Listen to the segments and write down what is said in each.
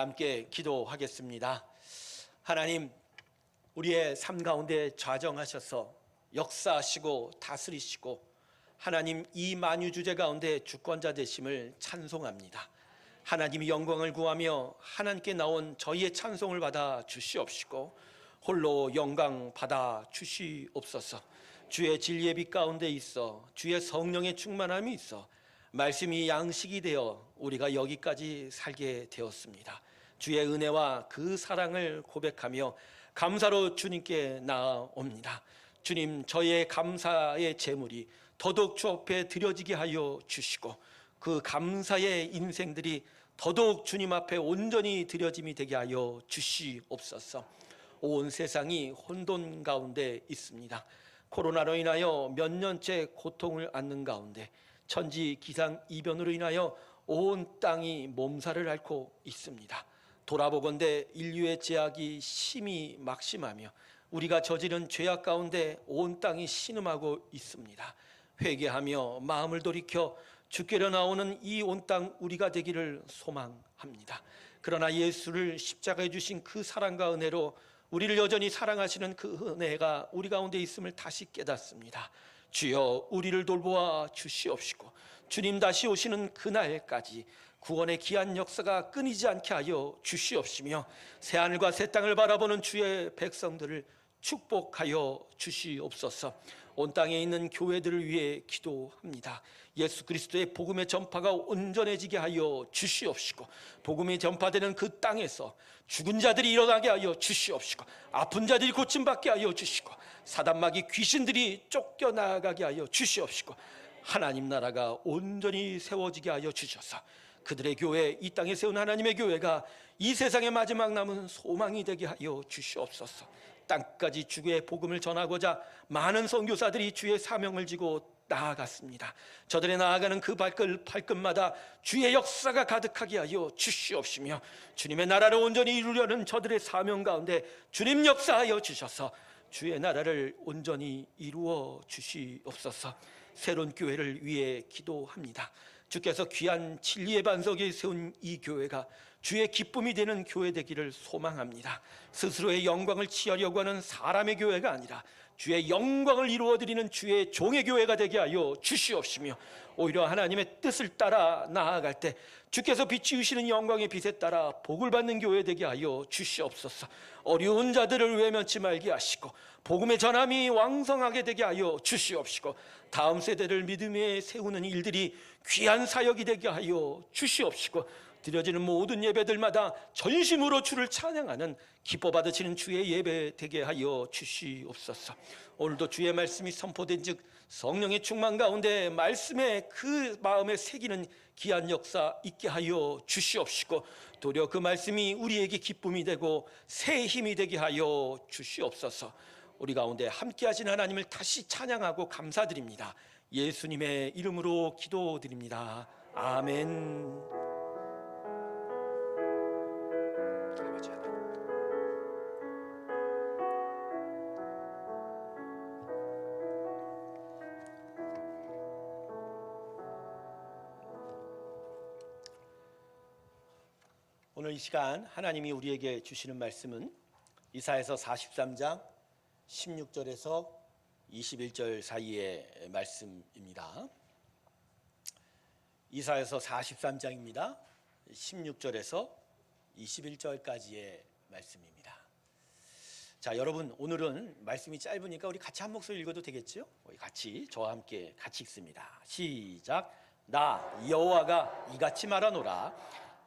함께 기도하겠습니다. 하나님, 우리의 삶 가운데 좌정하셔서 역사하시고 다스리시고 하나님 이 만유주제 가운데 주권자 되심을 찬송합니다. 하나님이 영광을 구하며 하나님께 나온 저희의 찬송을 받아 주시옵시고 홀로 영광 받아 주시옵소서. 주의 진리의 빛 가운데 있어 주의 성령의 충만함이 있어 말씀이 양식이 되어 우리가 여기까지 살게 되었습니다. 주의 은혜와 그 사랑을 고백하며 감사로 주님께 나아옵니다. 주님, 저희의 감사의 제물이 더더욱 주 앞에 드려지게 하여 주시고 그 감사의 인생들이 더더욱 주님 앞에 온전히 드려짐이 되게 하여 주시옵소서. 온 세상이 혼돈 가운데 있습니다. 코로나로 인하여 몇 년째 고통을 앓는 가운데 천지 기상 이변으로 인하여 온 땅이 몸살을 앓고 있습니다. 돌아보건대 인류의 제약이 심히 막심하며 우리가 저지른 죄악 가운데 온 땅이 신음하고 있습니다. 회개하며 마음을 돌이켜 주께로 나오는 이 온 땅 우리가 되기를 소망합니다. 그러나 예수를 십자가에 주신 그 사랑과 은혜로 우리를 여전히 사랑하시는 그 은혜가 우리 가운데 있음을 다시 깨닫습니다. 주여, 우리를 돌보아 주시옵시고 주님 다시 오시는 그날까지 구원의 귀한 역사가 끊이지 않게 하여 주시옵시며 새하늘과 새 땅을 바라보는 주의 백성들을 축복하여 주시옵소서. 온 땅에 있는 교회들을 위해 기도합니다. 예수 그리스도의 복음의 전파가 온전해지게 하여 주시옵시고 복음이 전파되는 그 땅에서 죽은 자들이 일어나게 하여 주시옵시고 아픈 자들이 고침받게 하여 주시고 사단마귀 귀신들이 쫓겨나가게 하여 주시옵시고 하나님 나라가 온전히 세워지게 하여 주셔서 그들의 교회, 이 땅에 세운 하나님의 교회가 이 세상의 마지막 남은 소망이 되게 하여 주시옵소서. 땅까지 주의 복음을 전하고자 많은 선교사들이 주의 사명을 지고 나아갔습니다. 저들의 나아가는 그 발끝마다 주의 역사가 가득하게 하여 주시옵시며 주님의 나라를 온전히 이루려는 저들의 사명 가운데 주님 역사하여 주셔서 주의 나라를 온전히 이루어 주시옵소서. 새로운 교회를 위해 기도합니다. 주께서 귀한 진리의 반석에 세운 이 교회가 주의 기쁨이 되는 교회 되기를 소망합니다. 스스로의 영광을 취하려고 하는 사람의 교회가 아니라 주의 영광을 이루어드리는 주의 종의 교회가 되게 하여 주시옵시며 오히려 하나님의 뜻을 따라 나아갈 때 주께서 비추시는 영광의 빛에 따라 복을 받는 교회 되게 하여 주시옵소서. 어려운 자들을 외면치 말게 하시고 복음의 전함이 왕성하게 되게 하여 주시옵시고 다음 세대를 믿음에 세우는 일들이 귀한 사역이 되게 하여 주시옵시고 드려지는 모든 예배들마다 전심으로 주를 찬양하는 기뻐 받으시는 주의 예배 되게 하여 주시옵소서. 오늘도 주의 말씀이 선포된 즉 성령의 충만 가운데 말씀에 그 마음에 새기는 귀한 역사 있게 하여 주시옵시고 도리어 그 말씀이 우리에게 기쁨이 되고 새 힘이 되게 하여 주시옵소서. 우리 가운데 함께 하신 하나님을 다시 찬양하고 감사드립니다. 예수님의 이름으로 기도드립니다. 아멘. 오늘 이 시간 하나님이 우리에게 주시는 말씀은 이사야서 43장 16절에서 21절 사이의 말씀입니다. 이사야서 43장입니다. 16절에서 21절까지의 말씀입니다. 자, 여러분, 오늘은 말씀이 짧으니까 우리 같이 한 목소리 읽어도 되겠죠? 우리 같이, 저와 함께 같이 읽습니다. 시작. 나 여호와가 이같이 말하노라.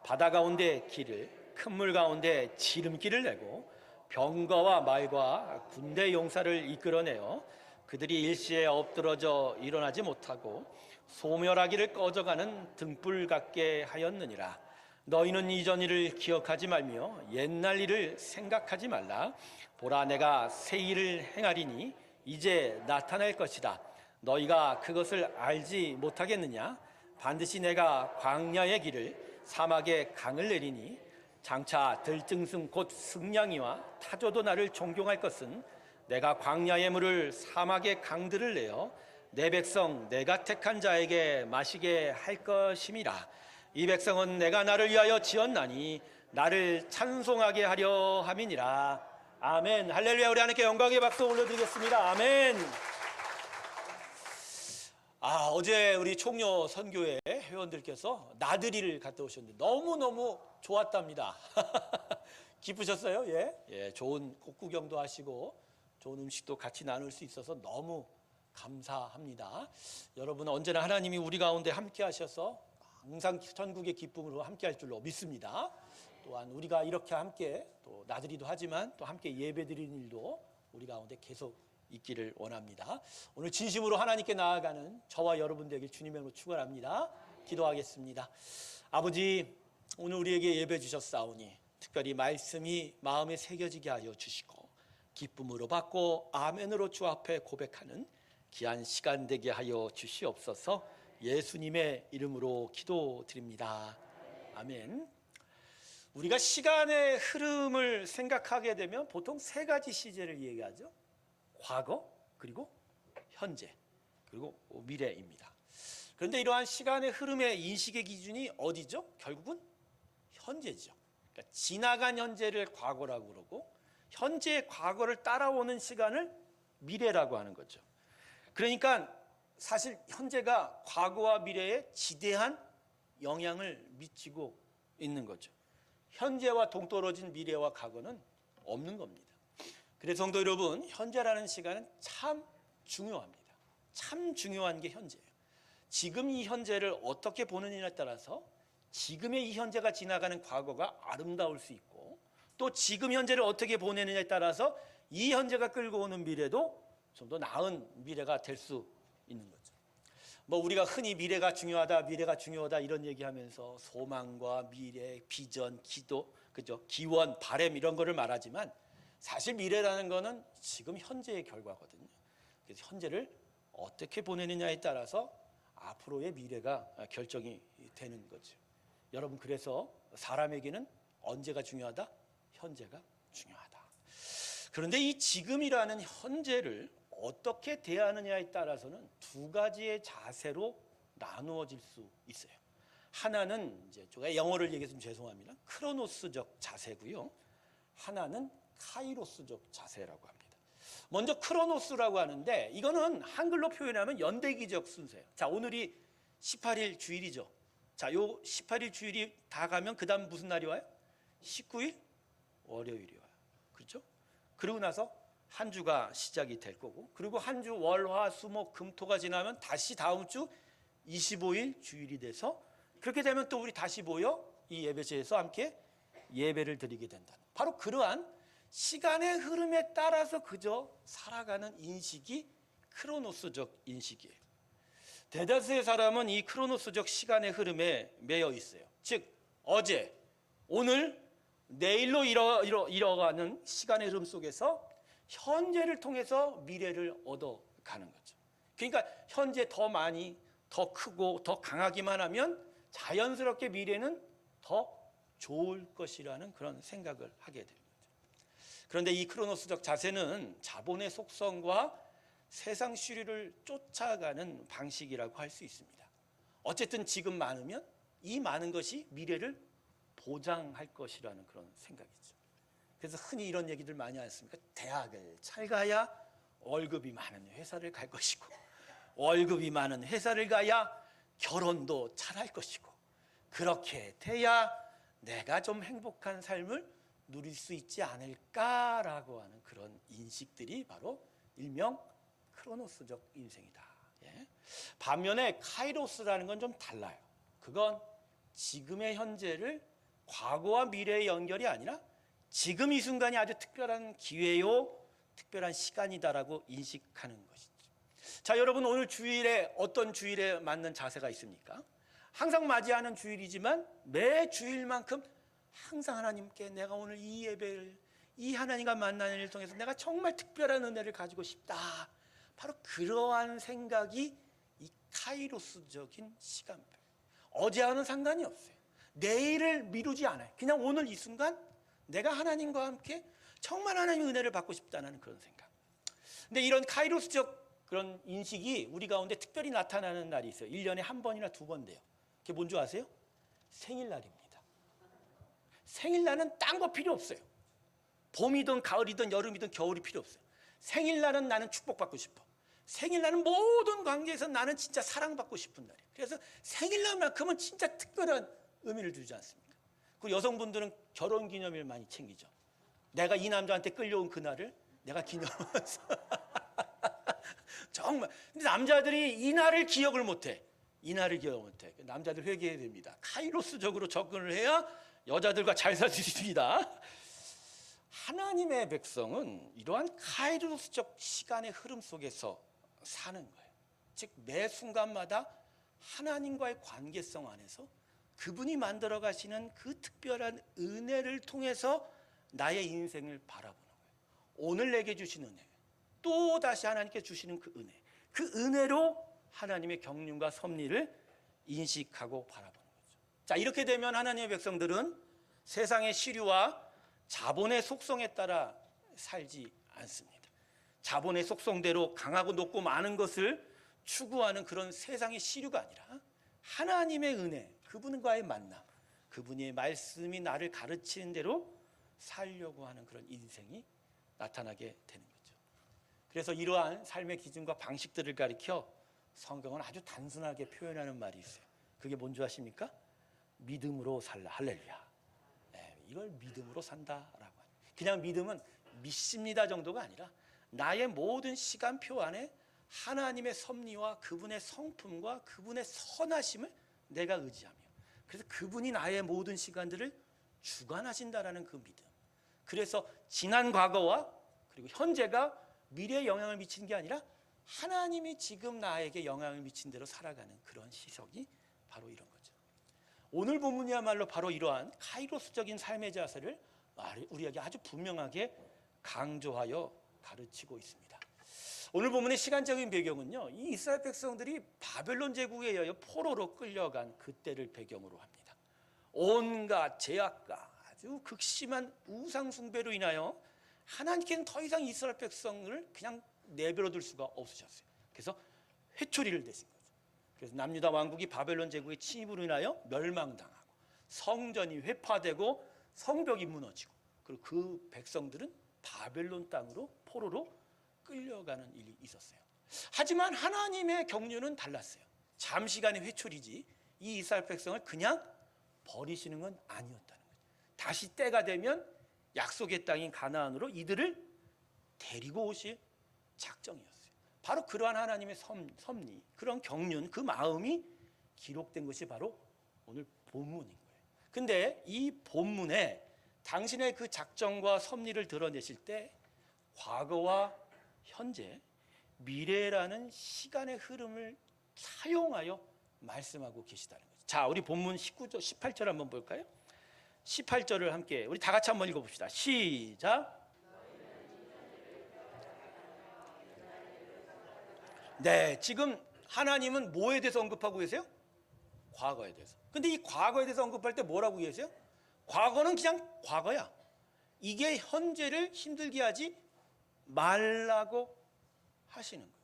바다 가운데 길을, 큰 물 가운데 지름길을 내고 병거와 말과 군대 용사를 이끌어내어 그들이 일시에 엎드러져 일어나지 못하고 소멸하기를 꺼져가는 등불 같게 하였느니라. 너희는 이전 일을 기억하지 말며 옛날 일을 생각하지 말라. 보라, 내가 새 일을 행하리니 이제 나타날 것이다. 너희가 그것을 알지 못하겠느냐? 반드시 내가 광야의 길을 사막에 강을 내리니 장차 들짐승 곧 승냥이와 타조도 나를 존경할 것은 내가 광야의 물을 사막의 강들을 내어 내 백성 내가 택한 자에게 마시게 할 것임이라. 이 백성은 내가 나를 위하여 지었나니 나를 찬송하게 하려 함이니라. 아멘. 할렐루야. 우리 하나님께 영광의 박수 올려드리겠습니다. 아멘. 어제 우리 총료 선교회 회원들께서 나들이를 갔다 오셨는데 너무너무 좋았답니다. 기쁘셨어요? 예, 좋은 꽃구경도 하시고 좋은 음식도 같이 나눌 수 있어서 너무 감사합니다. 여러분, 언제나 하나님이 우리 가운데 함께 하셔서 항상 천국의 기쁨으로 함께 할 줄로 믿습니다. 또한 우리가 이렇게 함께 또 나들이도 하지만 또 함께 예배드리는 일도 우리 가운데 계속 있기를 원합니다. 오늘 진심으로 하나님께 나아가는 저와 여러분 되길 주님의 이름으로 축원합니다. 기도하겠습니다. 아버지, 오늘 우리에게 예배 주셨사오니 특별히 말씀이 마음에 새겨지게 하여 주시고 기쁨으로 받고 아멘으로 주 앞에 고백하는 귀한 시간 되게 하여 주시옵소서. 예수님의 이름으로 기도드립니다. 아멘. 우리가 시간의 흐름을 생각하게 되면 보통 세 가지 시제를 얘기하죠. 과거, 그리고 현재, 그리고 미래입니다. 그런데 이러한 시간의 흐름의 인식의 기준이 어디죠? 결국은 현재죠. 그러니까 지나간 현재를 과거라고 그러고 현재의 과거를 따라오는 시간을 미래라고 하는 거죠. 그러니까 사실 현재가 과거와 미래에 지대한 영향을 미치고 있는 거죠. 현재와 동떨어진 미래와 과거는 없는 겁니다. 그래서 성도 여러분, 현재라는 시간은 참 중요합니다. 참 중요한 게 현재예요. 지금 이 현재를 어떻게 보느냐에 따라서 지금의 이 현재가 지나가는 과거가 아름다울 수 있고 또 지금 현재를 어떻게 보내느냐에 따라서 이 현재가 끌고 오는 미래도 좀 더 나은 미래가 될 수 있는 거죠. 우리가 흔히 미래가 중요하다 이런 얘기하면서 소망과 미래, 비전, 기도, 그죠? 기원, 바람 이런 거를 말하지만 사실 미래라는 거는 지금 현재의 결과거든요. 그래서 현재를 어떻게 보내느냐에 따라서 앞으로의 미래가 결정이 되는 거죠. 여러분, 그래서 사람에게는 언제가 중요하다? 현재가 중요하다. 그런데 이 지금이라는 현재를 어떻게 대하느냐에 따라서는 두 가지의 자세로 나누어질 수 있어요. 하나는 이제 제가 영어를 얘기해서 죄송합니다. 크로노스적 자세고요. 하나는 카이로스적 자세라고 합니다. 먼저 크로노스라고 하는데 이거는 한글로 표현하면 연대기적 순서예요. 자, 오늘이 18일 주일이죠. 자, 요 18일 주일이 다 가면 그다음 무슨 날이 와요? 19일 월요일이 와요. 그렇죠? 그러고 나서 한 주가 시작이 될 거고, 그리고 한 주 월, 화, 수, 목, 금, 토가 지나면 다시 다음 주 25일 주일이 돼서 그렇게 되면 또 우리 다시 모여 이 예배소에서 함께 예배를 드리게 된다. 바로 그러한 시간의 흐름에 따라서 그저 살아가는 인식이 크로노스적 인식이에요. 대다수의 사람은 이 크로노스적 시간의 흐름에 매여 있어요. 즉 어제, 오늘, 내일로 이뤄가는 시간의 흐름 속에서 현재를 통해서 미래를 얻어가는 거죠. 그러니까 현재 더 많이, 더 크고 더 강하기만 하면 자연스럽게 미래는 더 좋을 것이라는 그런 생각을 하게 됩니다. 그런데 이 크로노스적 자세는 자본의 속성과 세상 시류를 쫓아가는 방식이라고 할 수 있습니다. 어쨌든 지금 많으면 이 많은 것이 미래를 보장할 것이라는 그런 생각이죠. 그래서 흔히 이런 얘기들 많이 하십니까? 대학을 잘 가야 월급이 많은 회사를 갈 것이고 월급이 많은 회사를 가야 결혼도 잘할 것이고 그렇게 돼야 내가 좀 행복한 삶을 누릴 수 있지 않을까라고 하는 그런 인식들이 바로 일명 크로노스적 인생이다. 예. 반면에 카이로스라는 건 좀 달라요. 그건 지금의 현재를 과거와 미래의 연결이 아니라 지금 이 순간이 아주 특별한 기회요, 특별한 시간이다라고 인식하는 것이죠. 자, 여러분, 오늘 주일에 어떤 주일에 맞는 자세가 있습니까? 항상 맞이하는 주일이지만 매 주일만큼 항상 하나님께 내가 오늘 이 예배를, 이 하나님과 만나는 일을 통해서 내가 정말 특별한 은혜를 가지고 싶다. 바로 그러한 생각이 이 카이로스적인 시간표. 어제와는 상관이 없어요. 내일을 미루지 않아요. 그냥 오늘 이 순간 내가 하나님과 함께 정말 하나님의 은혜를 받고 싶다는 그런 생각. 근데 이런 카이로스적 그런 인식이 우리 가운데 특별히 나타나는 날이 있어요. 1년에 한 번이나 두 번 돼요. 그게 뭔지 아세요? 생일날입니다. 생일날은 딴 거 필요 없어요. 봄이든 가을이든 여름이든 겨울이 필요 없어요. 생일날은 나는 축복받고 싶어. 생일날은 모든 관계에서 나는 진짜 사랑받고 싶은 날이에요. 그래서 생일날만큼은 진짜 특별한 의미를 두지 않습니까? 그리고 여성분들은 결혼기념일 많이 챙기죠. 내가 이 남자한테 끌려온 그날을 내가 기념하면서 정말. 근데 남자들이 이 날을 기억을 못해. 이 날을 기억 못해. 남자들 회개해야 됩니다. 카이로스적으로 접근을 해야 여자들과 잘 살 수 있습니다. 하나님의 백성은 이러한 카이로스적 시간의 흐름 속에서 사는 거예요. 즉 매 순간마다 하나님과의 관계성 안에서 그분이 만들어 가시는 그 특별한 은혜를 통해서 나의 인생을 바라보는 거예요. 오늘 내게 주신 은혜, 또 다시 하나님께 주시는 그 은혜, 그 은혜로 하나님의 경륜과 섭리를 인식하고 바라보는 거죠. 자, 이렇게 되면 하나님의 백성들은 세상의 시류와 자본의 속성에 따라 살지 않습니다. 자본의 속성대로 강하고 높고 많은 것을 추구하는 그런 세상의 시류가 아니라 하나님의 은혜, 그분과의 만남, 그분의 말씀이 나를 가르치는 대로 살려고 하는 그런 인생이 나타나게 되는 거죠. 그래서 이러한 삶의 기준과 방식들을 가리켜 성경은 아주 단순하게 표현하는 말이 있어요. 그게 뭔지 아십니까? 믿음으로 살라. 할렐루야. 네, 이걸 믿음으로 산다라고. 그냥 믿음은 믿습니다 정도가 아니라 나의 모든 시간표 안에 하나님의 섭리와 그분의 성품과 그분의 선하심을 내가 의지하며, 그래서 그분이 나의 모든 시간들을 주관하신다라는 그 믿음. 그래서 지난 과거와 그리고 현재가 미래에 영향을 미치는 게 아니라 하나님이 지금 나에게 영향을 미친 대로 살아가는 그런 시석이 바로 이런 거죠. 오늘 본문이야말로 바로 이러한 카이로스적인 삶의 자세를 우리에게 아주 분명하게 강조하여 가르치고 있습니다. 오늘 본문의 시간적인 배경은요, 이 이스라엘 백성들이 바벨론 제국에 의하여 포로로 끌려간 그때를 배경으로 합니다. 온갖 제약과 아주 극심한 우상 숭배로 인하여 하나님께는 더 이상 이스라엘 백성을 그냥 내버려 둘 수가 없으셨어요. 그래서 회초리를 대신 거죠. 그래서 남유다 왕국이 바벨론 제국의 침입으로 인하여 멸망당하고 성전이 회파되고 성벽이 무너지고, 그리고 그 백성들은 바벨론 땅으로 포로로 끌려가는 일이 있었어요. 하지만 하나님의 경륜은 달랐어요. 잠시간의 회초리지 이 이스라엘 백성을 그냥 버리시는 건 아니었다는 거예요. 다시 때가 되면 약속의 땅인 가나안으로 이들을 데리고 오실 작정이었어요. 바로 그러한 하나님의 섭리, 그런 경륜, 그 마음이 기록된 것이 바로 오늘 본문인 거예요. 근데 이 본문에 당신의 그 작정과 섭리를 드러내실 때 과거와 현재, 미래라는 시간의 흐름을 사용하여 말씀하고 계시다는 거죠. 자, 우리 본문 19절, 18절 한번 볼까요? 18절을 함께 우리 다 같이 한번 읽어봅시다. 시작. 네, 지금 하나님은 뭐에 대해서 언급하고 계세요? 과거에 대해서. 근데 이 과거에 대해서 언급할 때 뭐라고 계세요? 과거는 그냥 과거야. 이게 현재를 힘들게 하지 말라고 하시는 거예요.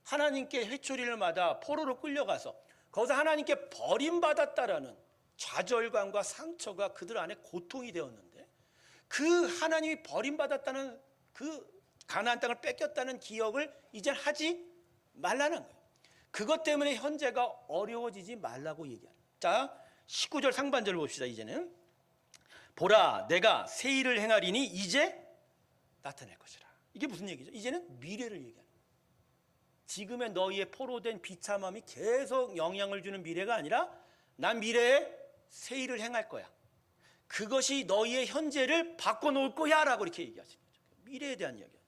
하나님께 회초리를 맞아 포로로 끌려가서 거기서 하나님께 버림받았다라는 좌절감과 상처가 그들 안에 고통이 되었는데, 그 하나님이 버림받았다는 그 가나안 땅을 뺏겼다는 기억을 이제 하지 말라는 거예요. 그것 때문에 현재가 어려워지지 말라고 얘기하는 거예요. 자, 19절 상반절을 봅시다. 이제는 보라, 내가 새 일을 행하리니 이제 나타낼 것이라. 이게 무슨 얘기죠? 이제는 미래를 얘기하는 거예요. 지금의 너희의 포로된 비참함이 계속 영향을 주는 미래가 아니라 난 미래에 새 일을 행할 거야. 그것이 너희의 현재를 바꿔놓을 거야 라고 이렇게 얘기하시는 거죠. 미래에 대한 이야기예요.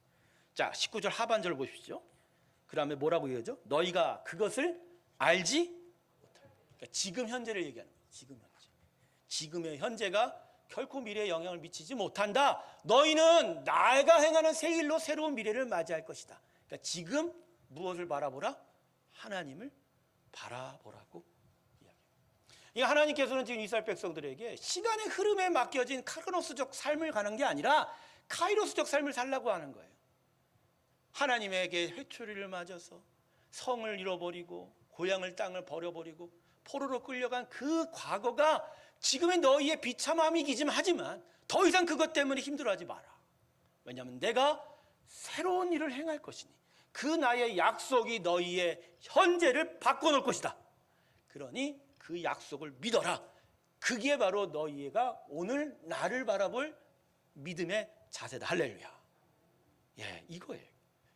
자, 19절 하반절을 보십시오. 그 다음에 뭐라고 얘기하죠? 너희가 그것을 알지 못할. 그러니까 지금 현재를 얘기하는 거예요. 지금 현재. 지금의 현재가 결코 미래에 영향을 미치지 못한다. 너희는 내가 행하는 새 일로 새로운 미래를 맞이할 것이다. 그러니까 지금 무엇을 바라보라? 하나님을 바라보라고 이야기해요. 이 하나님께서는 지금 이스라엘 백성들에게 시간의 흐름에 맡겨진 카르노스적 삶을 가는 게 아니라 카이로스적 삶을 살라고 하는 거예요. 하나님에게 회초리를 맞아서 성을 잃어버리고 고향을 땅을 버려버리고 포로로 끌려간 그 과거가 지금의 너희의 비참함이기좀 하지만 더 이상 그것 때문에 힘들어하지 마라. 왜냐하면 내가 새로운 일을 행할 것이니 그 나의 약속이 너희의 현재를 바꿔놓을 것이다. 그러니 그 약속을 믿어라. 그게 바로 너희가 오늘 나를 바라볼 믿음의 자세다. 할렐루야. 예, 이거예요.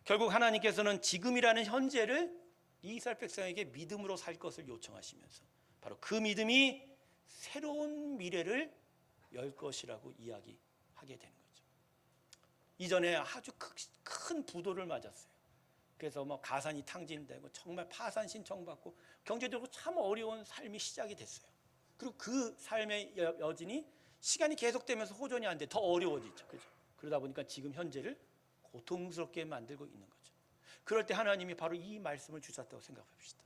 결국 하나님께서는 지금이라는 현재를 이스라엘 백성에게 믿음으로 살 것을 요청하시면서 바로 그 믿음이 새로운 미래를 열 것이라고 이야기하게 되는 거죠. 이전에 아주 큰 부도를 맞았어요. 그래서 가산이 탕진되고 정말 파산 신청받고 경제적으로 참 어려운 삶이 시작이 됐어요. 그리고 그 삶의 여진이 시간이 계속되면서 호전이 안 돼 더 어려워지죠. 그죠? 그러다 보니까 지금 현재를 고통스럽게 만들고 있는 거죠. 그럴 때 하나님이 바로 이 말씀을 주셨다고 생각합시다.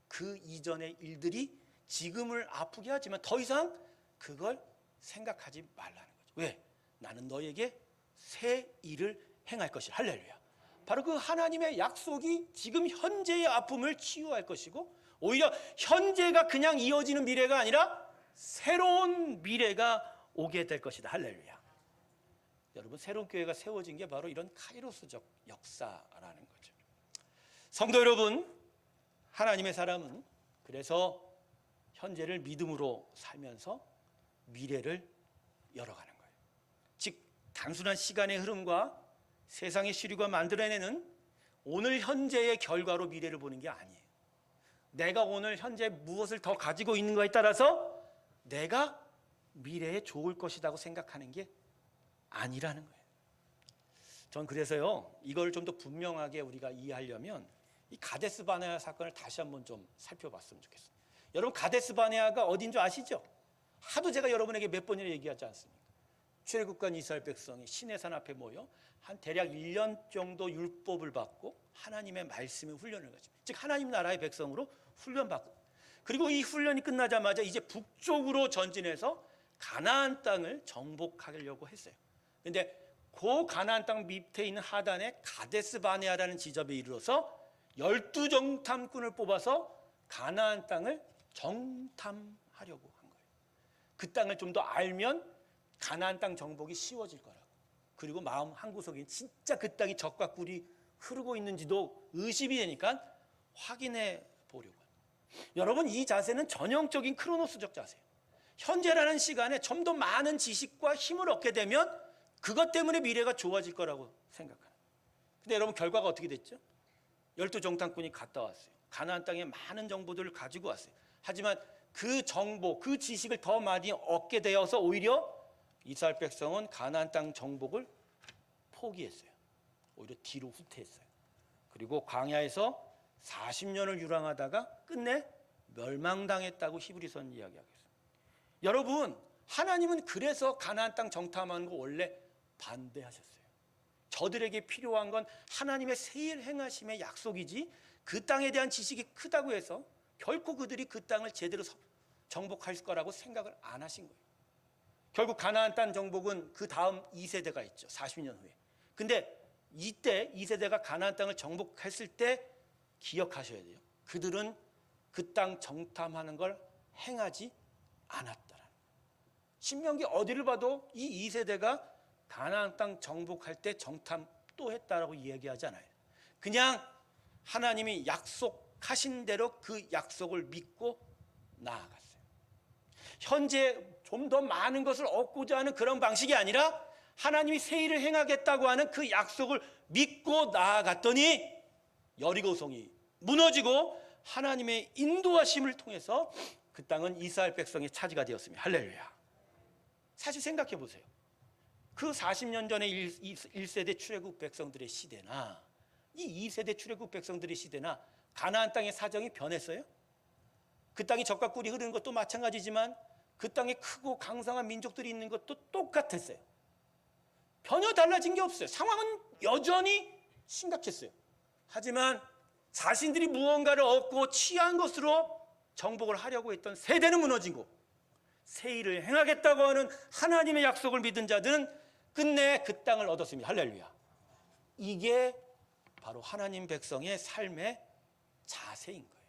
그 이전의 일들이 지금을 아프게 하지만 더 이상 그걸 생각하지 말라는 거죠. 왜? 나는 너에게 새 일을 행할 것이라. 할렐루야. 바로 그 하나님의 약속이 지금 현재의 아픔을 치유할 것이고 오히려 현재가 그냥 이어지는 미래가 아니라 새로운 미래가 오게 될 것이다. 할렐루야. 여러분, 새로운 교회가 세워진 게 바로 이런 카이로스적 역사라는 거죠. 성도 여러분, 하나님의 사람은 그래서 현재를 믿음으로 살면서 미래를 열어가는 거예요. 즉 단순한 시간의 흐름과 세상의 시류가 만들어내는 오늘 현재의 결과로 미래를 보는 게 아니에요. 내가 오늘 현재 무엇을 더 가지고 있는가에 따라서 내가 미래에 좋을 것이라고 생각하는 게 아니라는 거예요. 전 그래서요, 이걸 좀 더 분명하게 우리가 이해하려면 이 가데스 바네아 사건을 다시 한번 좀 살펴봤으면 좋겠어요. 여러분, 가데스 바네아가 어딘 줄 아시죠? 하도 제가 여러분에게 몇 번이나 얘기하지 않습니까? 출애굽간 이스라엘 백성이 시내산 앞에 모여 한 대략 1년 정도 율법을 받고 하나님의 말씀의 훈련을 가지고, 즉 하나님 나라의 백성으로 훈련받고, 그리고 이 훈련이 끝나자마자 이제 북쪽으로 전진해서 가나안 땅을 정복하려고 했어요. 그런데 그 가나안 땅 밑에 있는 하단의 가데스 바네아라는 지점에 이르러서 12정탐꾼을 뽑아서 가나안 땅을 정탐하려고 한 거예요. 그 땅을 좀 더 알면 가나안 땅 정복이 쉬워질 거라고. 그리고 마음 한구석에 진짜 그 땅이 적과 꿀이 흐르고 있는지도 의심이 되니까 확인해 보려고 해요. 여러분, 이 자세는 전형적인 크로노스적 자세예요. 현재라는 시간에 좀 더 많은 지식과 힘을 얻게 되면 그것 때문에 미래가 좋아질 거라고 생각하는. 근데 여러분, 결과가 어떻게 됐죠? 12정탐꾼이 갔다 왔어요. 가나안 땅에 많은 정보들을 가지고 왔어요. 하지만 그 정보, 그 지식을 더 많이 얻게 되어서 오히려 이스라엘 백성은 가나안 땅 정복을 포기했어요. 오히려 뒤로 후퇴했어요. 그리고 광야에서 40년을 유랑하다가 끝내 멸망당했다고 히브리서는 이야기하겠습니다. 여러분, 하나님은 그래서 가나안 땅 정탐하는 거 원래 반대하셨어요. 저들에게 필요한 건 하나님의 세일 행하심의 약속이지 그 땅에 대한 지식이 크다고 해서 결코 그들이 그 땅을 제대로 정복할 거라고 생각을 안 하신 거예요. 결국 가나안 땅 정복은 그 다음 2세대가 있죠. 40년 후에. 근데 이때 2세대가 가나안 땅을 정복했을 때 기억하셔야 돼요. 그들은 그 땅 정탐하는 걸 행하지 않았다라는. 신명기 어디를 봐도 이 2세대가 가나안 땅 정복할 때 정탐 또 했다라고 이야기하지 않아요. 그냥 하나님이 약속하신 대로 그 약속을 믿고 나아갔어요. 현재 좀 더 많은 것을 얻고자 하는 그런 방식이 아니라 하나님이 새 일을 행하겠다고 하는 그 약속을 믿고 나아갔더니 여리고성이 무너지고 하나님의 인도하심을 통해서 그 땅은 이스라엘 백성의 차지가 되었습니다. 할렐루야. 사실 생각해 보세요. 그 40년 전의 1세대 출애굽 백성들의 시대나 이 2세대 출애굽 백성들의 시대나 가나안 땅의 사정이 변했어요? 그 땅이 적과 꿀이 흐르는 것도 마찬가지지만 그 땅에 크고 강성한 민족들이 있는 것도 똑같았어요. 전혀 달라진 게 없어요. 상황은 여전히 심각했어요. 하지만 자신들이 무언가를 얻고 취한 것으로 정복을 하려고 했던 세대는 무너지고 새 일을 행하겠다고 하는 하나님의 약속을 믿은 자들은 끝내 그 땅을 얻었습니다. 할렐루야. 이게 바로 하나님 백성의 삶의 자세인 거예요.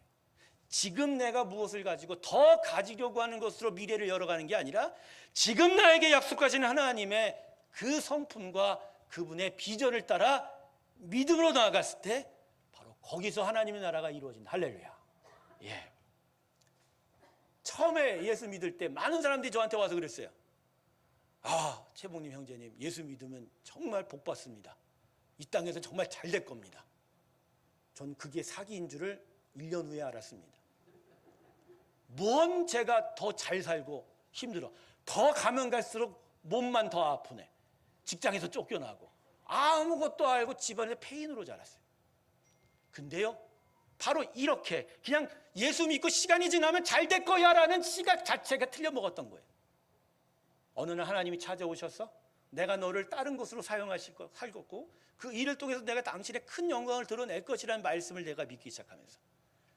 지금 내가 무엇을 가지고 더 가지려고 하는 것으로 미래를 열어가는 게 아니라 지금 나에게 약속하신 하나님의 그 성품과 그분의 비전을 따라 믿음으로 나아갔을 때 바로 거기서 하나님의 나라가 이루어진다. 할렐루야. 예. 처음에 예수 믿을 때 많은 사람들이 저한테 와서 그랬어요. 아, 최봉님 형제님, 예수 믿으면 정말 복 받습니다. 이 땅에서 정말 잘 될 겁니다. 전 그게 사기인 줄을 1년 후에 알았습니다. 뭔 제가 더 잘 살고 힘들어. 더 가면 갈수록 몸만 더 아프네. 직장에서 쫓겨나고 아무것도 알고 집안에서 폐인으로 자랐어요. 근데요, 바로 이렇게 그냥 예수 믿고 시간이 지나면 잘 될 거야 라는 시각 자체가 틀려먹었던 거예요. 어느 날 하나님이 찾아오셔서 내가 너를 다른 곳으로 사용하실 거고 그 일을 통해서 내가 당신의 큰 영광을 드러낼 것이라는 말씀을 내가 믿기 시작하면서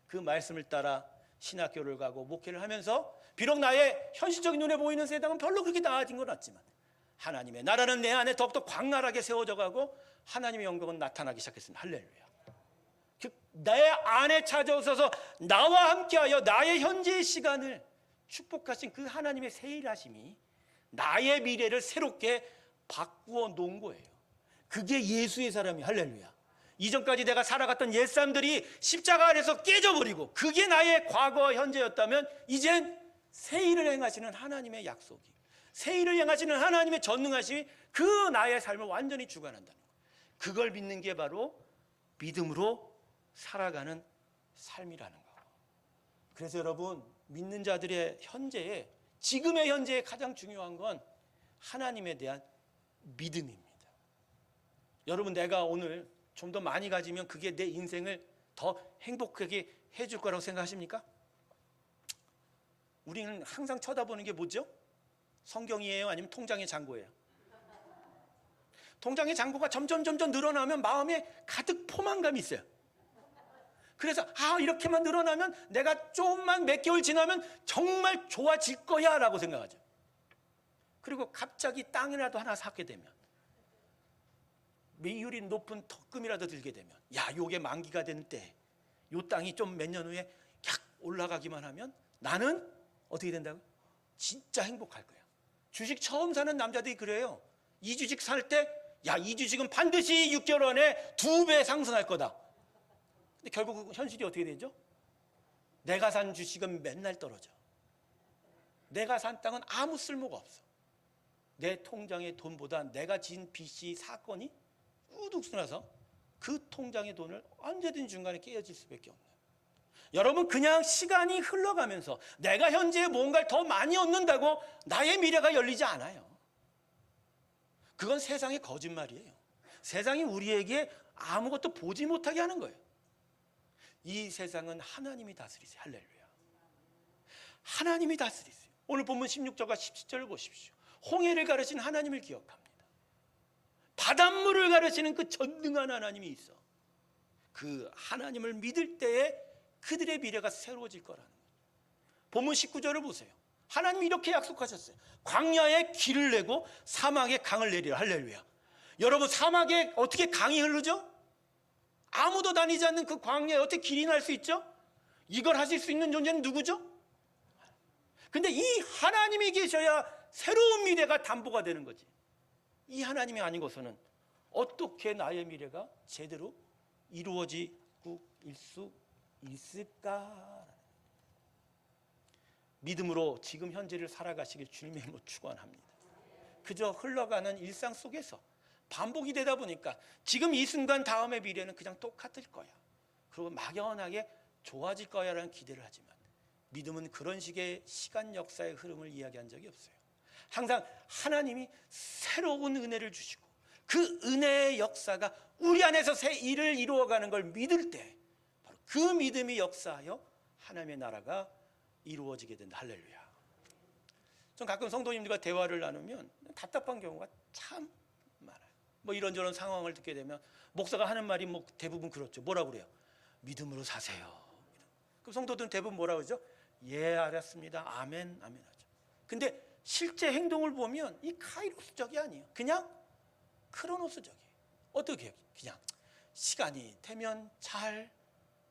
그 말씀을 따라 신학교를 가고 목회를 하면서 비록 나의 현실적인 눈에 보이는 세상은 별로 그렇게 나아진 건 없지만 하나님의 나라는 내 안에 더욱더 광활하게 세워져 가고 하나님의 영광은 나타나기 시작했습니다. 할렐루야. 내 안에 찾아오셔서 나와 함께하여 나의 현재의 시간을 축복하신 그 하나님의 세일하심이 나의 미래를 새롭게 바꾸어 놓은 거예요. 그게 예수의 사람이 할렐루야. 이전까지 내가 살아갔던 옛사람들이 십자가 아래서 깨져버리고 그게 나의 과거와 현재였다면 이젠 새 일을 행하시는 하나님의 약속이, 새 일을 행하시는 하나님의 전능하심이 그 나의 삶을 완전히 주관한다는 거예요. 그걸 믿는 게 바로 믿음으로 살아가는 삶이라는 거. 그래서 여러분, 믿는 자들의 현재에, 지금의 현재에 가장 중요한 건 하나님에 대한 믿음입니다. 여러분, 내가 오늘 좀 더 많이 가지면 그게 내 인생을 더 행복하게 해줄 거라고 생각하십니까? 우리는 항상 쳐다보는 게 뭐죠? 성경이에요? 아니면 통장의 잔고예요? 통장의 잔고가 점점 늘어나면 마음에 가득 포만감이 있어요. 그래서 이렇게만 늘어나면 내가 조금만 몇 개월 지나면 정말 좋아질 거야 라고 생각하죠. 그리고 갑자기 땅이라도 하나 사게 되면, 매율이 높은 덕금이라도 들게 되면, 요게 만기가 되는 때 요 땅이 좀 몇 년 후에 약 올라가기만 하면 나는 어떻게 된다고요? 진짜 행복할 거야. 주식 처음 사는 남자들이 그래요. 이 주식 살 때 이 주식은 반드시 6개월 안에 2배 상승할 거다. 근데 결국 현실이 어떻게 되죠? 내가 산 주식은 맨날 떨어져. 내가 산 땅은 아무 쓸모가 없어. 내 통장의 돈보다 내가 지은 빚이 사건이 우뚝 나서 그 통장의 돈을 언제든 중간에 깨어질 수밖에 없는. 여러분, 그냥 시간이 흘러가면서 내가 현재에 뭔가를 더 많이 얻는다고 나의 미래가 열리지 않아요. 그건 세상의 거짓말이에요. 세상이 우리에게 아무것도 보지 못하게 하는 거예요. 이 세상은 하나님이 다스리세요. 할렐루야. 하나님이 다스리세요. 오늘 본문 16절과 17절을 보십시오. 홍해를 가르신 하나님을 기억합니다. 바닷물을 가르치는 그 전능한 하나님이 있어. 그 하나님을 믿을 때에 그들의 미래가 새로워질 거라는 거예요. 본문 19절을 보세요. 하나님이 이렇게 약속하셨어요. 광야에 길을 내고 사막에 강을 내리라. 할렐루야. 여러분, 사막에 어떻게 강이 흐르죠? 아무도 다니지 않는 그 광야에 어떻게 길이 날 수 있죠? 이걸 하실 수 있는 존재는 누구죠? 근데 이 하나님이 계셔야 새로운 미래가 담보가 되는 거지. 이 하나님이 아니고서는 어떻게 나의 미래가 제대로 이루어지고 일 수 있을까? 믿음으로 지금 현재를 살아가시길 주님의 이름으로 축원합니다. 그저 흘러가는 일상 속에서 반복이 되다 보니까 지금 이 순간 다음의 미래는 그냥 똑같을 거야. 그리고 막연하게 좋아질 거야라는 기대를 하지만 믿음은 그런 식의 시간 역사의 흐름을 이야기한 적이 없어요. 항상 하나님이 새로운 은혜를 주시고 그 은혜의 역사가 우리 안에서 새 일을 이루어가는 걸 믿을 때 바로 그 믿음이 역사하여 하나님의 나라가 이루어지게 된다. 할렐루야. 전 가끔 성도님들과 대화를 나누면 답답한 경우가 참 많아요. 뭐 이런저런 상황을 듣게 되면 목사가 하는 말이 뭐 대부분 그렇죠. 뭐라고 그래요? 믿음으로 사세요. 그럼 성도들은 대부분 뭐라고 그러죠? 예, 알았습니다. 아멘, 아멘 하죠. 근데 실제 행동을 보면 이 카이로스적이 아니에요. 그냥 크로노스적이에요. 어떻게 해요? 그냥 시간이 되면 잘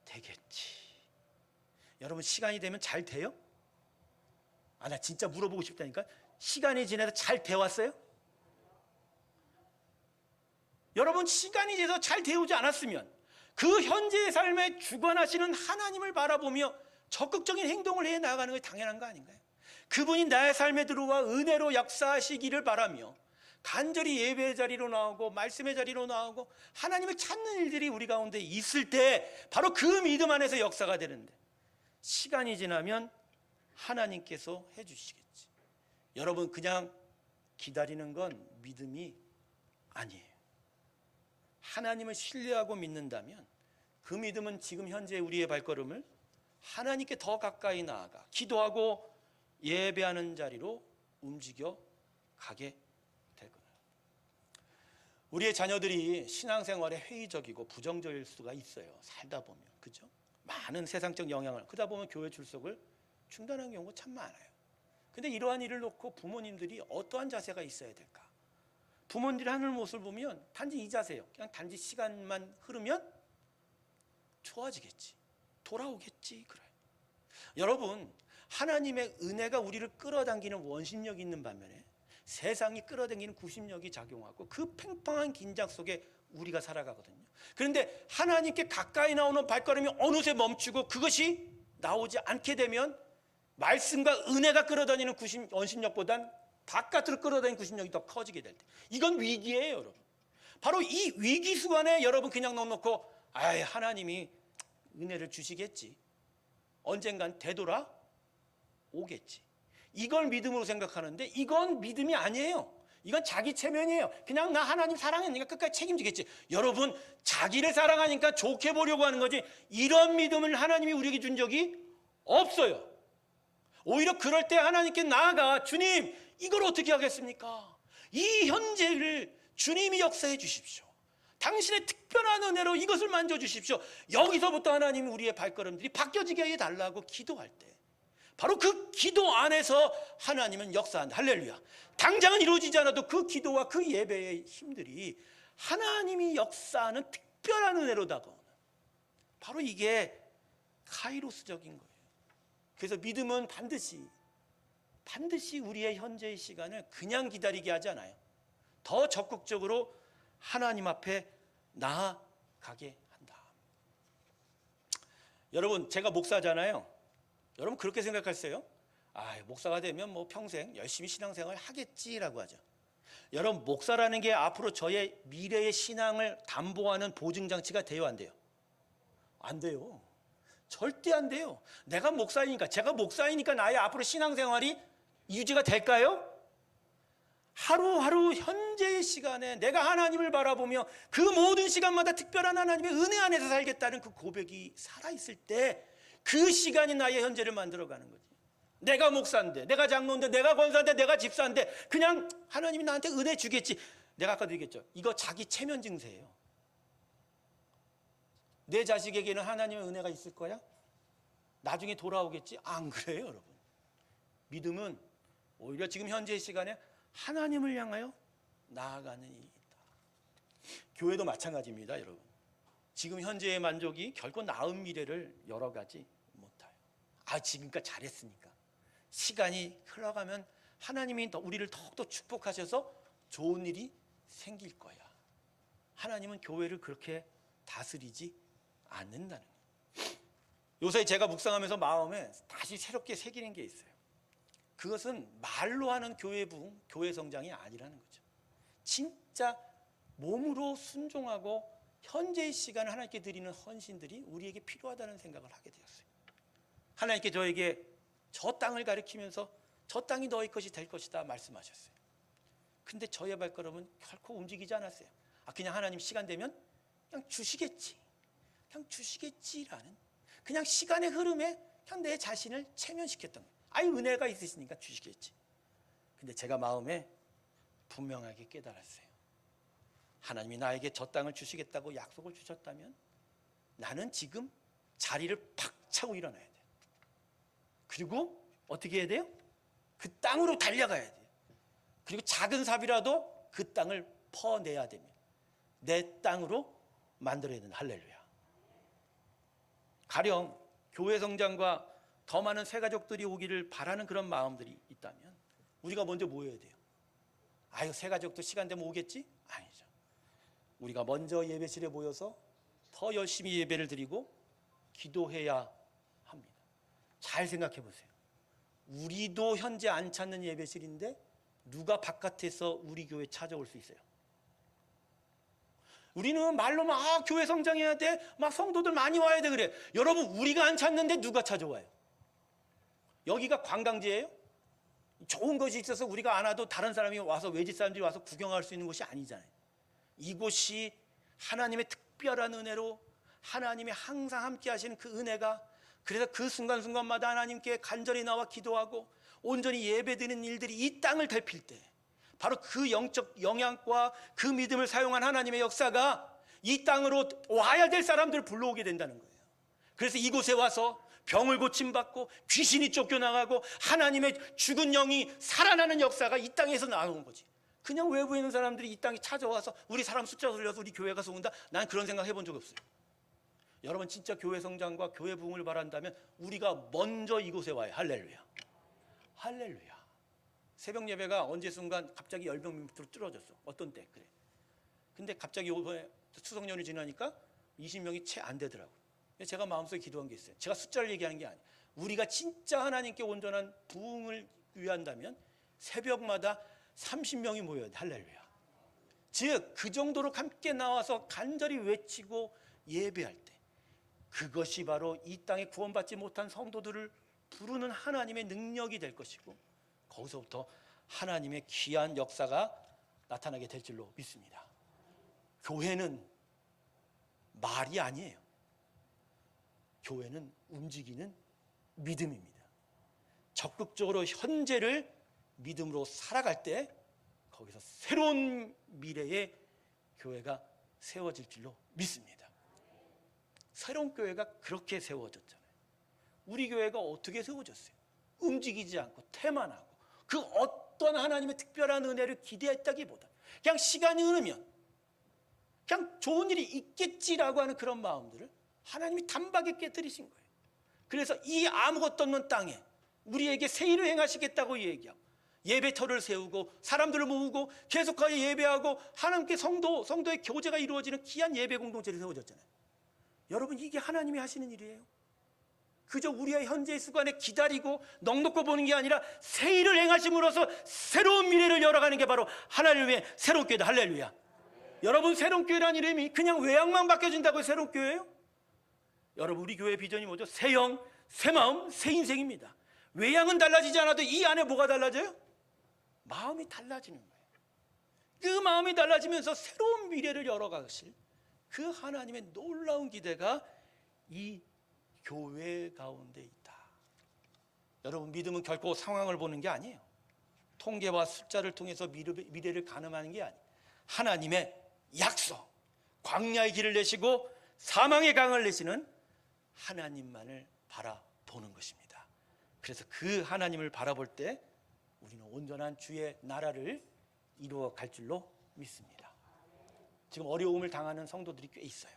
되겠지. 여러분 시간이 되면 잘 돼요? 나 진짜 물어보고 싶다니까. 시간이 지나서 잘 되었어요? 여러분 시간이 지나서 잘 되오지 않았으면 그 현재의 삶에 주관하시는 하나님을 바라보며 적극적인 행동을 해 나가는 것이 당연한 거 아닌가요? 그분이 나의 삶에 들어와 은혜로 역사하시기를 바라며 간절히 예배의 자리로 나오고 말씀의 자리로 나오고 하나님을 찾는 일들이 우리 가운데 있을 때 바로 그 믿음 안에서 역사가 되는데, 시간이 지나면 하나님께서 해주시겠지. 여러분 그냥 기다리는 건 믿음이 아니에요. 하나님을 신뢰하고 믿는다면 그 믿음은 지금 현재 우리의 발걸음을 하나님께 더 가까이 나아가 기도하고 예배하는 자리로 움직여 가게 될 거예요. 우리의 자녀들이 신앙생활에 회의적이고 부정적일 수가 있어요. 살다 보면. 그죠? 많은 세상적 영향을, 그러다 보면 교회 출석을 중단하는 경우가 참 많아요. 근데 이러한 일을 놓고 부모님들이 어떠한 자세가 있어야 될까? 부모님들이 하는 모습을 보면 단지 이 자세예요. 그냥 단지 시간만 흐르면 좋아지겠지, 돌아오겠지. 그래. 여러분, 하나님의 은혜가 우리를 끌어당기는 원심력이 있는 반면에 세상이 끌어당기는 구심력이 작용하고 그 팽팽한 긴장 속에 우리가 살아가거든요. 그런데 하나님께 가까이 나오는 발걸음이 어느새 멈추고 그것이 나오지 않게 되면 말씀과 은혜가 끌어다니는 원심력보단 바깥으로 끌어다니는 구심력이 더 커지게 될 때, 이건 위기예요. 여러분, 바로 이 위기 수간에 여러분 그냥 넉넉고 하나님이 은혜를 주시겠지, 언젠간 되돌아 오겠지, 이걸 믿음으로 생각하는데 이건 믿음이 아니에요. 이건 자기 체면이에요. 그냥 나 하나님 사랑했으니까 끝까지 책임지겠지. 여러분, 자기를 사랑하니까 좋게 보려고 하는 거지 이런 믿음을 하나님이 우리에게 준 적이 없어요. 오히려 그럴 때 하나님께 나아가 주님, 이걸 어떻게 하겠습니까? 이 현재를 주님이 역사해 주십시오. 당신의 특별한 은혜로 이것을 만져주십시오. 여기서부터 하나님이 우리의 발걸음들이 바뀌어지게 해달라고 기도할 때 바로 그 기도 안에서 하나님은 역사한다. 할렐루야. 당장은 이루어지지 않아도 그 기도와 그 예배의 힘들이 하나님이 역사하는 특별한 은혜로 다가오는, 바로 이게 카이로스적인 거예요. 그래서 믿음은 반드시 우리의 현재의 시간을 그냥 기다리게 하지 않아요. 더 적극적으로 하나님 앞에 나아가게 한다. 여러분, 제가 목사잖아요. 여러분 그렇게 생각하세요? 목사가 되면 뭐 평생 열심히 신앙생활 하겠지라고 하죠. 여러분, 목사라는 게 앞으로 저의 미래의 신앙을 담보하는 보증장치가 돼요, 안 돼요? 안 돼요. 절대 안 돼요. 제가 목사이니까 나의 앞으로 신앙생활이 유지가 될까요? 하루하루 현재의 시간에 내가 하나님을 바라보며 그 모든 시간마다 특별한 하나님의 은혜 안에서 살겠다는 그 고백이 살아있을 때 그 시간이 나의 현재를 만들어가는 거지. 내가 목사인데, 내가 장로인데, 내가 권사인데, 내가 집사인데 그냥 하나님이 나한테 은혜 주겠지. 내가 아까도 얘기했죠. 이거 자기 체면 증세예요. 내 자식에게는 하나님의 은혜가 있을 거야? 나중에 돌아오겠지? 안 그래요, 여러분. 믿음은 오히려 지금 현재의 시간에 하나님을 향하여 나아가는 일이 있다. 교회도 마찬가지입니다, 여러분. 지금 현재의 만족이 결코 나은 미래를 열어가지 못해요. 지금까지 잘했으니까. 시간이 흘러가면 하나님이 우리를 더욱더 축복하셔서 좋은 일이 생길 거야. 하나님은 교회를 그렇게 다스리지 않는다는 거예요. 요새 제가 묵상하면서 마음에 다시 새롭게 새기는 게 있어요. 그것은 말로 하는 교회 부흥, 교회 성장이 아니라는 거죠. 진짜 몸으로 순종하고 현재의 시간을 하나님께 드리는 헌신들이 우리에게 필요하다는 생각을 하게 되었어요. 하나님께 저에게 저 땅을 가리키면서 저 땅이 너희 것이 될 것이다 말씀하셨어요. 근데 저의 발걸음은 결코 움직이지 않았어요. 그냥 하나님 시간 되면 그냥 주시겠지라는 그냥 시간의 흐름에 그냥 내 자신을 체면시켰던 거예요. 은혜가 있으시니까 주시겠지. 근데 제가 마음에 분명하게 깨달았어요. 하나님이 나에게 저 땅을 주시겠다고 약속을 주셨다면 나는 지금 자리를 팍 차고 일어나야 돼요. 그리고 어떻게 해야 돼요? 그 땅으로 달려가야 돼요. 그리고 작은 삽이라도 그 땅을 퍼내야 됩니다. 내 땅으로 만들어야 된다. 할렐루야. 가령 교회 성장과 더 많은 새 가족들이 오기를 바라는 그런 마음들이 있다면 우리가 먼저 뭐 해야 돼요? 아유, 새 가족도 시간 되면 오겠지? 아니죠. 우리가 먼저 예배실에 모여서 더 열심히 예배를 드리고 기도해야 합니다. 잘 생각해 보세요. 우리도 현재 안 찾는 예배실인데 누가 바깥에서 우리 교회 찾아올 수 있어요? 우리는 말로 막 교회 성장해야 돼, 막 성도들 많이 와야 돼 그래. 여러분, 우리가 안 찾는데 누가 찾아와요? 여기가 관광지예요? 좋은 것이 있어서 우리가 안 와도 다른 사람이 와서, 외지 사람들이 와서 구경할 수 있는 곳이 아니잖아요. 이곳이 하나님의 특별한 은혜로 하나님이 항상 함께 하시는 그 은혜가, 그래서 그 순간순간마다 하나님께 간절히 나와 기도하고 온전히 예배드리는 일들이 이 땅을 대필 때 바로 그 영적 영향과 그 믿음을 사용한 하나님의 역사가 이 땅으로 와야 될 사람들을 불러오게 된다는 거예요. 그래서 이곳에 와서 병을 고침받고 귀신이 쫓겨나가고 하나님의 죽은 영이 살아나는 역사가 이 땅에서 나오는 거지. 그냥 외부에 있는 사람들이 이 땅에 찾아와서 우리 사람 숫자 돌려서 우리 교회 가서 온다? 난 그런 생각 해본 적 없어요. 여러분, 진짜 교회 성장과 교회 부흥을 바란다면 우리가 먼저 이곳에 와요. 할렐루야. 할렐루야. 새벽 예배가 언제 순간 갑자기 10명 밑으로 줄어졌어. 어떤 때 그래. 근데 갑자기 이번에 추석 연휴 지나니까 20명이 채 안 되더라고요. 제가 마음속에 기도한 게 있어요. 제가 숫자를 얘기하는 게 아니에요. 우리가 진짜 하나님께 온전한 부흥을 위한다면 새벽마다 30명이 모여야 돼. 할렐루야. 즉 그 정도로 함께 나와서 간절히 외치고 예배할 때 그것이 바로 이 땅에 구원받지 못한 성도들을 부르는 하나님의 능력이 될 것이고 거기서부터 하나님의 귀한 역사가 나타나게 될 줄로 믿습니다. 교회는 말이 아니에요. 교회는 움직이는 믿음입니다. 적극적으로 현재를 믿음으로 살아갈 때 거기서 새로운 미래의 교회가 세워질 줄로 믿습니다. 새로운 교회가 그렇게 세워졌잖아요. 우리 교회가 어떻게 세워졌어요? 움직이지 않고 태만하고 그 어떤 하나님의 특별한 은혜를 기대했다기보다 그냥 시간이 흐르면 그냥 좋은 일이 있겠지라고 하는 그런 마음들을 하나님이 단박에 깨뜨리신 거예요. 그래서 이 아무것도 없는 땅에 우리에게 새 일을 행하시겠다고 얘기하고 예배터를 세우고 사람들을 모으고 계속하여 예배하고 하나님께 성도의 교제가 이루어지는 귀한 예배 공동체를 세워졌잖아요. 여러분, 이게 하나님이 하시는 일이에요. 그저 우리의 현재의 수관에 기다리고 넉넉히 보는 게 아니라 새 일을 행하심으로써 새로운 미래를 열어가는 게 바로 하나님의 새로운 교회다. 할렐루야. 여러분, 새로운 교회라는 이름이 그냥 외양만 바뀌어진다고 새로운 교회예요? 여러분, 우리 교회 비전이 뭐죠? 새 영, 새 마음, 새 인생입니다. 외양은 달라지지 않아도 이 안에 뭐가 달라져요? 마음이 달라지는 거예요. 그 마음이 달라지면서 새로운 미래를 열어가실 그 하나님의 놀라운 기대가 이 교회 가운데 있다. 여러분, 믿음은 결코 상황을 보는 게 아니에요. 통계와 숫자를 통해서 미래를 가늠하는 게 아니에요. 하나님의 약속, 광야의 길을 내시고 사망의 강을 내시는 하나님만을 바라보는 것입니다. 그래서 그 하나님을 바라볼 때 우리는 온전한 주의 나라를 이루어 갈 줄로 믿습니다. 지금 어려움을 당하는 성도들이 꽤 있어요.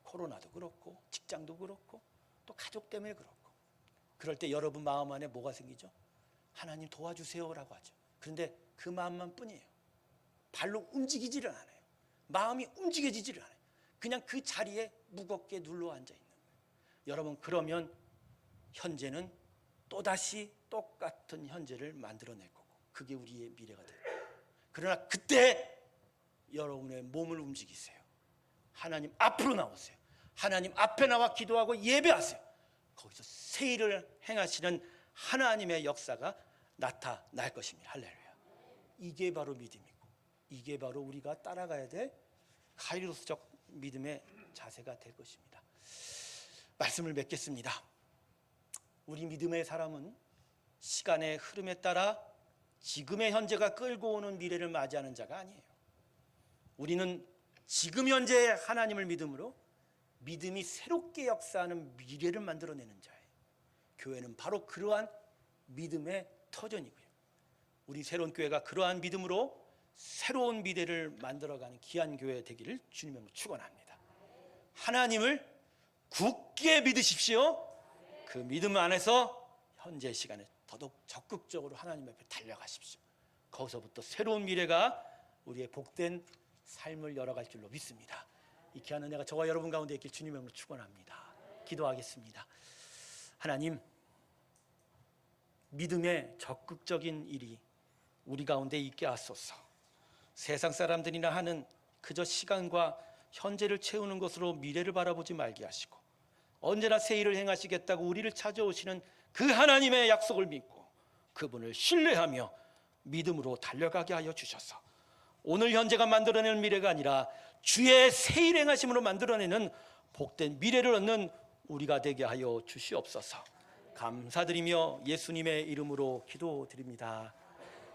코로나도 그렇고 직장도 그렇고 또 가족 때문에 그렇고. 그럴 때 여러분 마음 안에 뭐가 생기죠? 하나님 도와주세요라고 하죠. 그런데 그 마음만 뿐이에요. 발로 움직이지를 않아요. 마음이 움직여지지를 않아요. 그냥 그 자리에 무겁게 눌러 앉아 있는 거예요. 여러분, 그러면 현재는 또다시 똑같은 현재를 만들어낼 거고 그게 우리의 미래가 돼요. 그러나 그때 여러분의 몸을 움직이세요. 하나님 앞으로 나오세요. 하나님 앞에 나와 기도하고 예배하세요. 거기서 새 일을 행하시는 하나님의 역사가 나타날 것입니다. 할렐루야. 이게 바로 믿음이고 이게 바로 우리가 따라가야 될 카이로스적 믿음의 자세가 될 것입니다. 말씀을 맺겠습니다. 우리 믿음의 사람은 시간의 흐름에 따라 지금의 현재가 끌고 오는 미래를 맞이하는 자가 아니에요. 우리는 지금 현재 하나님을 믿음으로 믿음이 새롭게 역사하는 미래를 만들어내는 자예요. 교회는 바로 그러한 믿음의 터전이고요. 우리 새로운 교회가 그러한 믿음으로 새로운 미래를 만들어가는 귀한 교회 되기를 주님의 축원합니다. 하나님을 굳게 믿으십시오. 그 믿음 안에서 현재 시간에 더더욱 적극적으로 하나님 앞에 달려가십시오. 거기서부터 새로운 미래가 우리의 복된 삶을 열어갈 줄로 믿습니다. 이 귀한 은혜가 저와 여러분 가운데 있길 주님의 이름으로 축원합니다. 기도하겠습니다. 하나님, 믿음의 적극적인 일이 우리 가운데 있게 하소서. 세상 사람들이나 하는 그저 시간과 현재를 채우는 것으로 미래를 바라보지 말게 하시고, 언제나 새 일을 행하시겠다고 우리를 찾아오시는 그 하나님의 약속을 믿고 그분을 신뢰하며 믿음으로 달려가게 하여 주셔서 오늘 현재가 만들어내는 미래가 아니라 주의 새 일 행하심으로 만들어내는 복된 미래를 얻는 우리가 되게 하여 주시옵소서. 감사드리며 예수님의 이름으로 기도드립니다.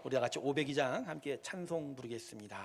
우리 다 같이 502장 함께 찬송 부르겠습니다.